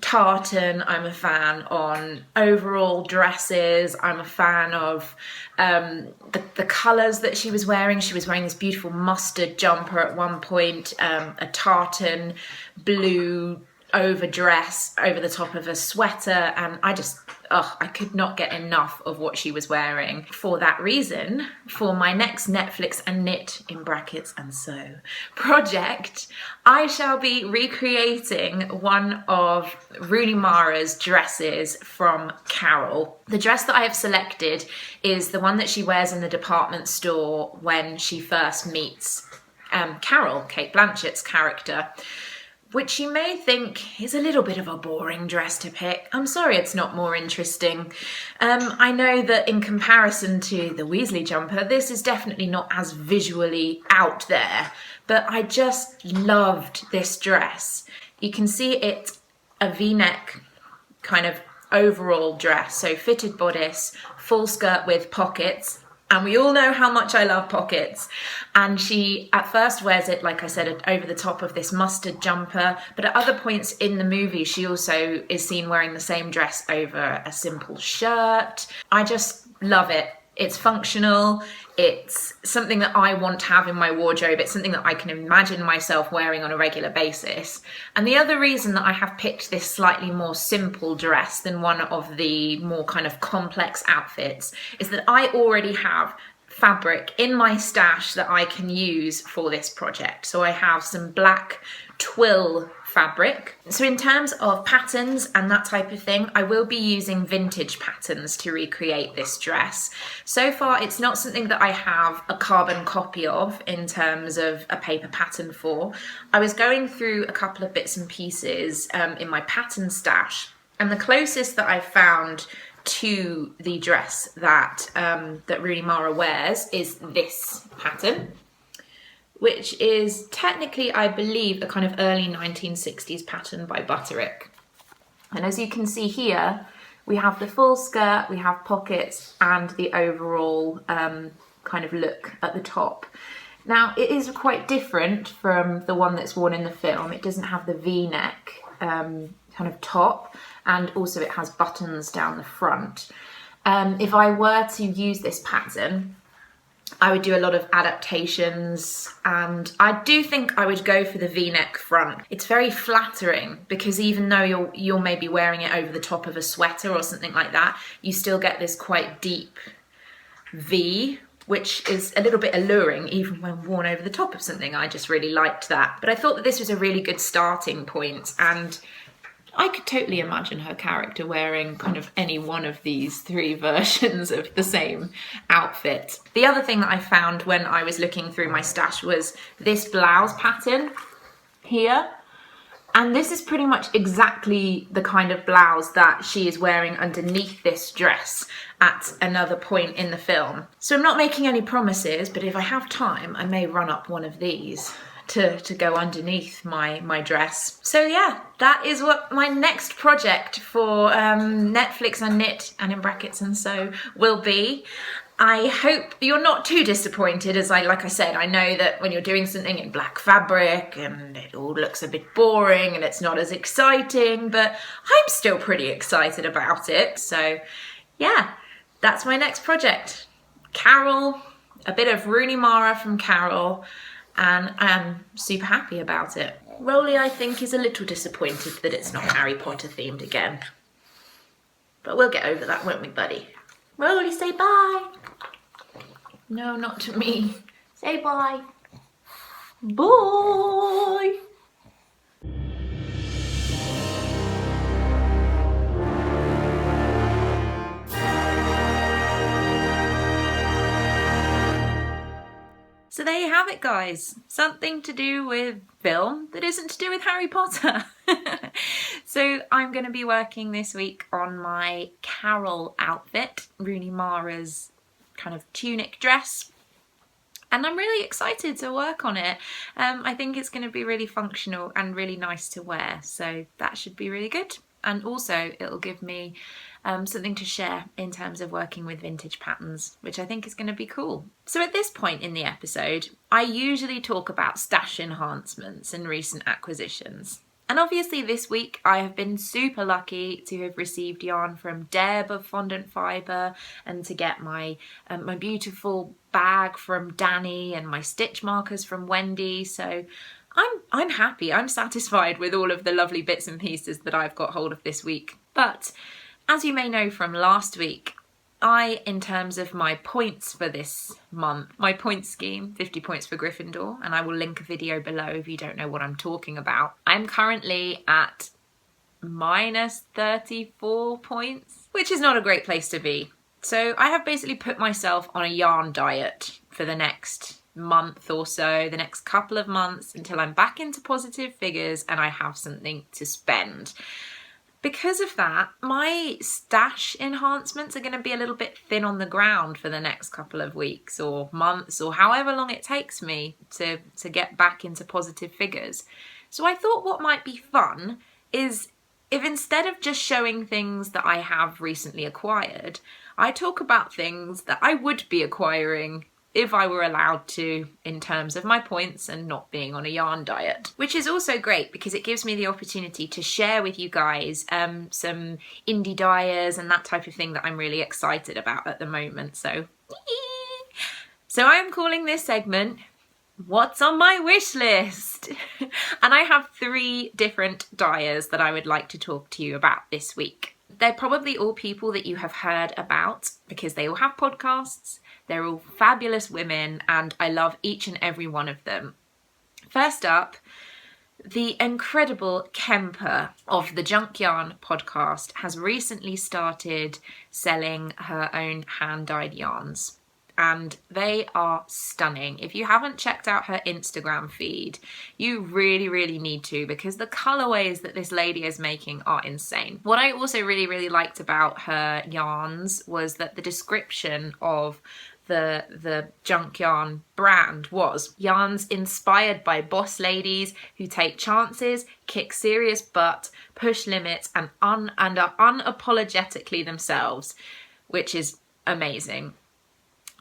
tartan, I'm a fan on overall dresses, I'm a fan of the colours that she was wearing. She was wearing this beautiful mustard jumper at one point, a tartan blue overdress over the top of a sweater, and I could not get enough of what she was wearing. For that reason, for my next Netflix and Knit in brackets and sew project, I shall be recreating one of Rooney Mara's dresses from Carol. The dress that I have selected is the one that she wears in the department store when she first meets Carol, Cate Blanchett's character, which you may think is a little bit of a boring dress to pick. I'm sorry it's not more interesting. I know that in comparison to the Weasley jumper, this is definitely not as visually out there, but I just loved this dress. You can see it's a V-neck kind of overall dress, so fitted bodice, full skirt with pockets, and we all know how much I love pockets. And she at first wears it, like I said, over the top of this mustard jumper, but at other points in the movie she also is seen wearing the same dress over a simple shirt. I just love it. It's functional, it's something that I want to have in my wardrobe, it's something that I can imagine myself wearing on a regular basis. And the other reason that I have picked this slightly more simple dress than one of the more kind of complex outfits is that I already have fabric in my stash that I can use for this project. So I have some black twill fabric. So in terms of patterns and that type of thing, I will be using vintage patterns to recreate this dress. So far, it's not something that I have a carbon copy of in terms of a paper pattern for. I was going through a couple of bits and pieces in my pattern stash, and the closest that I found to the dress that that Rooney Mara wears is this pattern, which is technically, I believe, a kind of early 1960s pattern by Butterick. And as you can see here, we have the full skirt, we have pockets, and the overall kind of look at the top. Now, it is quite different from the one that's worn in the film. It doesn't have the V-neck kind of top, and also it has buttons down the front. If I were to use this pattern, I would do a lot of adaptations, and I do think I would go for the V-neck front. It's very flattering because even though you're maybe wearing it over the top of a sweater or something like that, you still get this quite deep V, which is a little bit alluring even when worn over the top of something. I just really liked that. But I thought that this was a really good starting point, and I could totally imagine her character wearing kind of any one of these three versions of the same outfit. The other thing that I found when I was looking through my stash was this blouse pattern here. And this is pretty much exactly the kind of blouse that she is wearing underneath this dress at another point in the film. So I'm not making any promises, but if I have time, I may run up one of these to go underneath my dress. So yeah, that is what my next project for Netflix and Knit and in brackets and sew will be. I hope you're not too disappointed, as like I said, I know that when you're doing something in black fabric and it all looks a bit boring and it's not as exciting, but I'm still pretty excited about it. So yeah, that's my next project. Carol, a bit of Rooney Mara from Carol, and I am super happy about it. Rolly, I think, is a little disappointed that it's not Harry Potter themed again. But we'll get over that, won't we, buddy? Rolly, say bye. No, not to me. Say bye. Bye. there you have it, guys. Something to do with film that isn't to do with Harry Potter. So I'm going to be working this week on my Carol outfit, Rooney Mara's kind of tunic dress. And I'm really excited to work on it. I think it's going to be really functional and really nice to wear. So that should be really good. And also it'll give me something to share in terms of working with vintage patterns, which I think is going to be cool. So at this point in the episode, I usually talk about stash enhancements and recent acquisitions. And obviously this week I have been super lucky to have received yarn from Deb of Fondant Fibre and to get my my beautiful bag from Danny and my stitch markers from Wendy. So I'm happy, I'm satisfied with all of the lovely bits and pieces that I've got hold of this week. But as you may know from last week, in terms of my points for this month, my point scheme, 50 points for Gryffindor, and I will link a video below if you don't know what I'm talking about. I'm currently at minus 34 points, which is not a great place to be. So I have basically put myself on a yarn diet for the next month or so, the next couple of months, until I'm back into positive figures and I have something to spend. Because of that, my stash enhancements are going to be a little bit thin on the ground for the next couple of weeks or months or however long it takes me to get back into positive figures. So I thought what might be fun is if instead of just showing things that I have recently acquired, I talk about things that I would be acquiring if I were allowed to, in terms of my points and not being on a yarn diet. Which is also great because it gives me the opportunity to share with you guys some indie dyers and that type of thing that I'm really excited about at the moment. So I am calling this segment What's on My Wish List? And I have 3 different dyers that I would like to talk to you about this week. They're probably all people that you have heard about because they all have podcasts. They're all fabulous women and I love each and every one of them. First up, the incredible Kemper of the Junk Yarn podcast has recently started selling her own hand-dyed yarns. And they are stunning. If you haven't checked out her Instagram feed, you really, really need to, because the colorways that this lady is making are insane. What I also really, really liked about her yarns was that the description of the Junk Yarn brand was yarns inspired by boss ladies who take chances, kick serious butt, push limits, and are unapologetically themselves, which is amazing.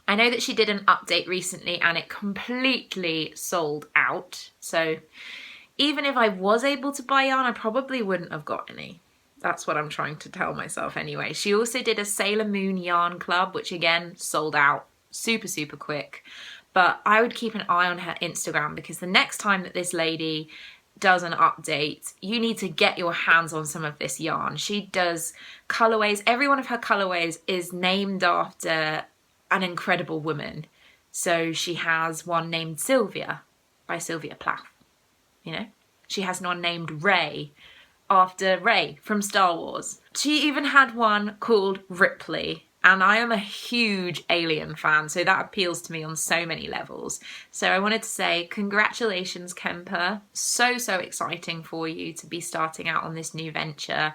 I know that she did an update recently and it completely sold out. So even if I was able to buy yarn, I probably wouldn't have got any. That's what I'm trying to tell myself anyway. She also did a Sailor Moon yarn club, which again sold out super, super quick. But I would keep an eye on her Instagram because the next time that this lady does an update, you need to get your hands on some of this yarn. She does colorways. Every one of her colorways is named after an incredible woman. So she has one named Sylvia by Sylvia Plath. You know, she has one named Rey after Rey from Star Wars. She even had one called Ripley, and I am a huge Alien fan, so that appeals to me on so many levels. So I wanted to say congratulations, Kemper. So exciting for you to be starting out on this new venture.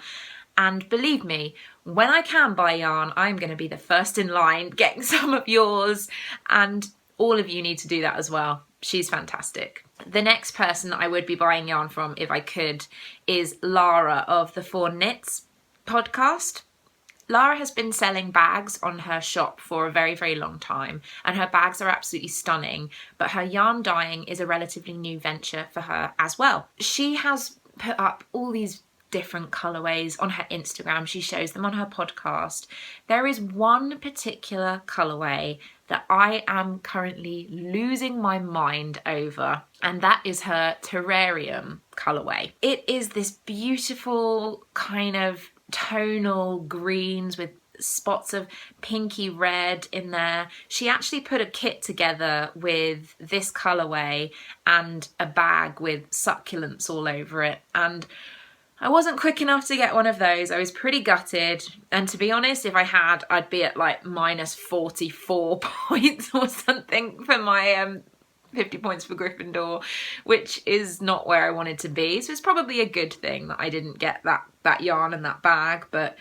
And believe me, when I can buy yarn, I'm going to be the first in line getting some of yours. And all of you need to do that as well. She's fantastic. The next person that I would be buying yarn from, if I could, is Lara of the 4 Knits podcast. Lara has been selling bags on her shop for a very, very long time. And her bags are absolutely stunning. But her yarn dyeing is a relatively new venture for her as well. She has put up all these different colorways on her Instagram. She shows them on her podcast. There is one particular colorway that I am currently losing my mind over, and that is her terrarium colorway. It is this beautiful kind of tonal greens with spots of pinky red in there. She actually put a kit together with this colorway and a bag with succulents all over it, and I wasn't quick enough to get one of those. I was pretty gutted. And to be honest, if I had, I'd be at like minus 44 points or something for my 50 points for Gryffindor, which is not where I wanted to be. So it's probably a good thing that I didn't get that yarn and that bag. But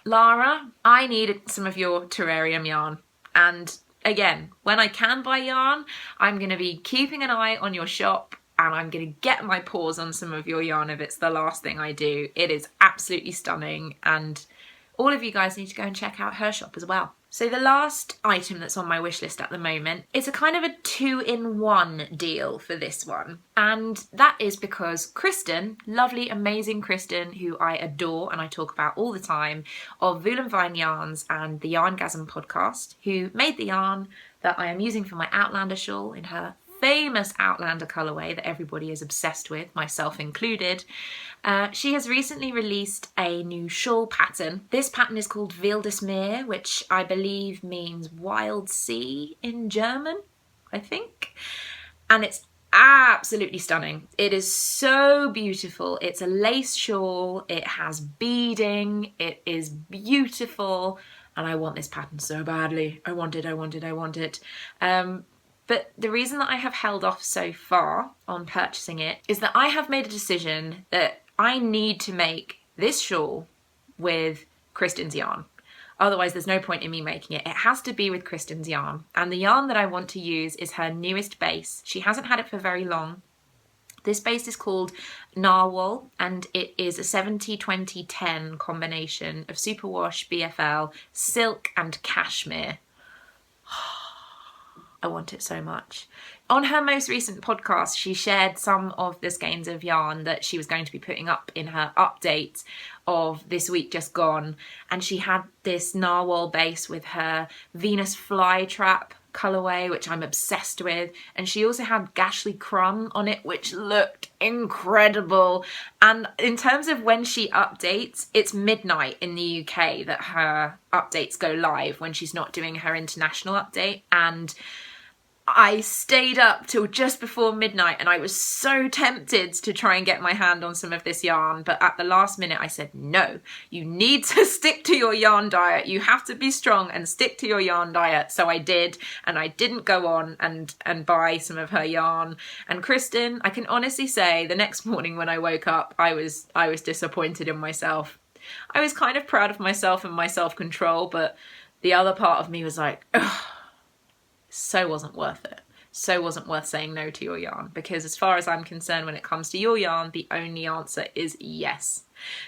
Lara, I need some of your terrarium yarn. And again, when I can buy yarn, I'm going to be keeping an eye on your shop, and I'm going to get my paws on some of your yarn if it's the last thing I do. It is absolutely stunning, and all of you guys need to go and check out her shop as well. So the last item that's on my wish list at the moment is a kind of a 2-in-1 deal for this one. And that is because Kristen, lovely, amazing Kristen, who I adore and I talk about all the time, of Wool and Vine Yarns and the Yarngasm podcast, who made the yarn that I am using for my Outlander shawl in her famous Outlander colourway that everybody is obsessed with, myself included. She has recently released a new shawl pattern. This pattern is called Wildesmeer, which I believe means wild sea in German, I think. And it's absolutely stunning. It is so beautiful. It's a lace shawl, it has beading, it is beautiful, and I want this pattern so badly. I want it. But the reason that I have held off so far on purchasing it is that I have made a decision that I need to make this shawl with Kristen's yarn. Otherwise, there's no point in me making it. It has to be with Kristen's yarn. And the yarn that I want to use is her newest base. She hasn't had it for very long. This base is called Narwhal, and it is a 70-20-10 combination of superwash, BFL, silk and cashmere. I want it so much. On her most recent podcast, she shared some of the skeins of yarn that she was going to be putting up in her update of this week just gone. And she had this narwhal base with her Venus flytrap colourway, which I'm obsessed with. And she also had Gashly Crumb on it, which looked incredible. And in terms of when she updates, it's midnight in the UK that her updates go live when she's not doing her international update. And I stayed up till just before midnight and I was so tempted to try and get my hand on some of this yarn, but at the last minute I said, no, you need to stick to your yarn diet. You have to be strong and stick to your yarn diet. So I did, and I didn't go on and buy some of her yarn. And Kristen, I can honestly say the next morning when I woke up, I was disappointed in myself. I was kind of proud of myself and my self-control, but the other part of me was like, ugh. So wasn't worth it. So wasn't worth saying no to your yarn, because as far as I'm concerned, when it comes to your yarn, the only answer is yes.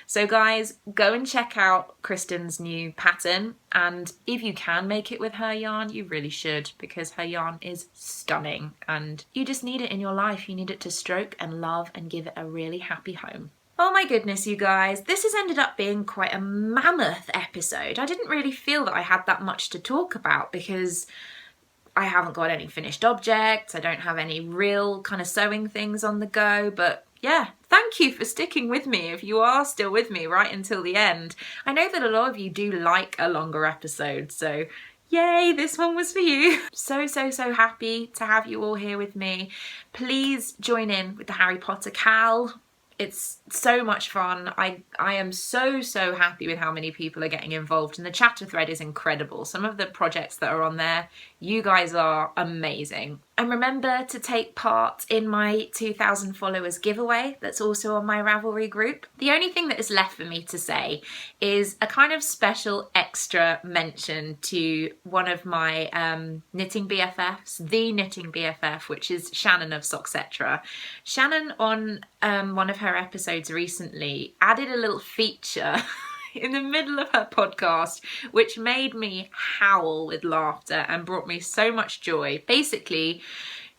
So guys, go and check out Kristen's new pattern, and if you can make it with her yarn, you really should, because her yarn is stunning and you just need it in your life. You need it to stroke and love and give it a really happy home. Oh my goodness, you guys, this has ended up being quite a mammoth episode. I didn't really feel that I had that much to talk about because I haven't got any finished objects, I don't have any real kind of sewing things on the go, but yeah, thank you for sticking with me if you are still with me right until the end. I know that a lot of you do like a longer episode, so yay, this one was for you. So happy to have you all here with me. Please join in with the Harry Potter KAL. It's so much fun. I am so happy with how many people are getting involved, and the chatter thread is incredible. Some of the projects that are on there, you guys are amazing. And remember to take part in my 2,000 followers giveaway that's also on my Ravelry group. The only thing that is left for me to say is a kind of special extra mention to one of my knitting BFFs, the knitting BFF, which is Shannon of Socksetra. Shannon on one of her episodes recently added a little feature in the middle of her podcast, which made me howl with laughter and brought me so much joy. Basically,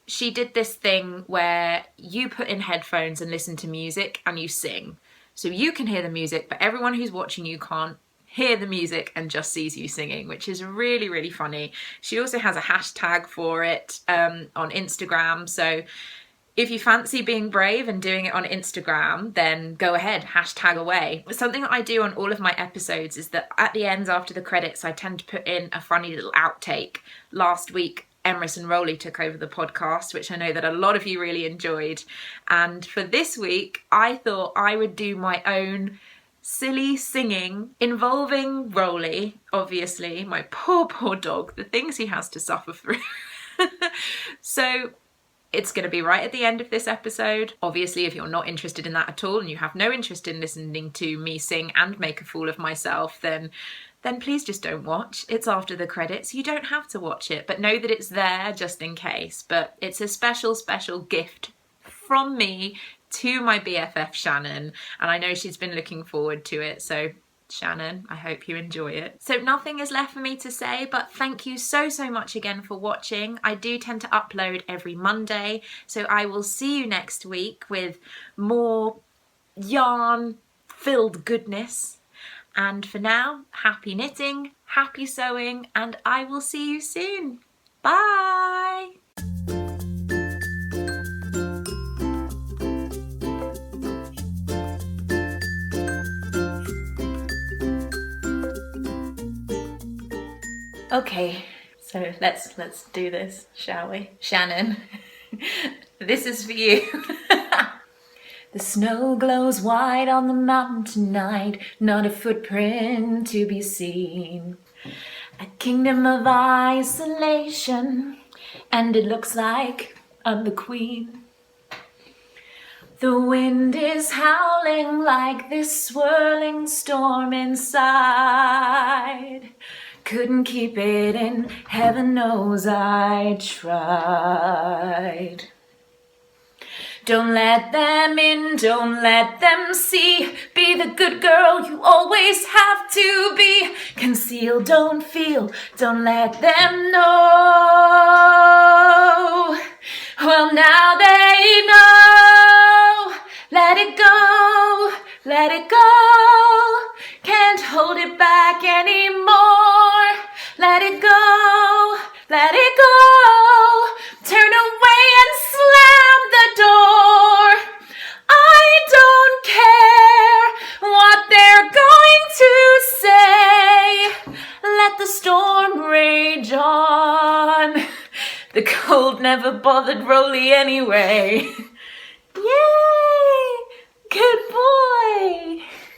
she did this thing where you put in headphones and listen to music and you sing. So you can hear the music, but everyone who's watching you can't hear the music and just sees you singing, which is really funny. She also has a hashtag for it on Instagram, so if you fancy being brave and doing it on Instagram, then go ahead, hashtag away. Something that I do on all of my episodes is that at the end, after the credits, I tend to put in a funny little outtake. Last week, Emerson Rowley took over the podcast, which I know that a lot of you really enjoyed. And for this week, I thought I would do my own silly singing involving Rowley, obviously, my poor dog, the things he has to suffer through. So it's going to be right at the end of this episode. Obviously, if you're not interested in that at all and you have no interest in listening to me sing and make a fool of myself, then please just don't watch. It's after the credits. You don't have to watch it, but know that it's there just in case. But it's a special, special gift from me to my BFF Shannon, and I know she's been looking forward to it, so Shannon, I hope you enjoy it. So nothing is left for me to say, but thank you so much again for watching. I do tend to upload every Monday, so I will see you next week with more yarn-filled goodness. And for now, happy knitting, happy sewing, and I will see you soon. Bye! Okay, so let's do this, shall we? Shannon, this is for you. The snow glows white on the mountain tonight, not a footprint to be seen. A kingdom of isolation, and it looks like I'm the queen. The wind is howling like this swirling storm inside. Couldn't keep it in, heaven knows I tried. Don't let them in, don't let them see. Be the good girl you always have to be. Conceal, don't feel, don't let them know. Well, now they know. Let it go, let it go. Can't hold it back anymore. Let it go, let it go. Turn away and slam the door. I don't care what they're going to say. Let the storm rage on. The cold never bothered Rolly anyway. Yay! Good boy!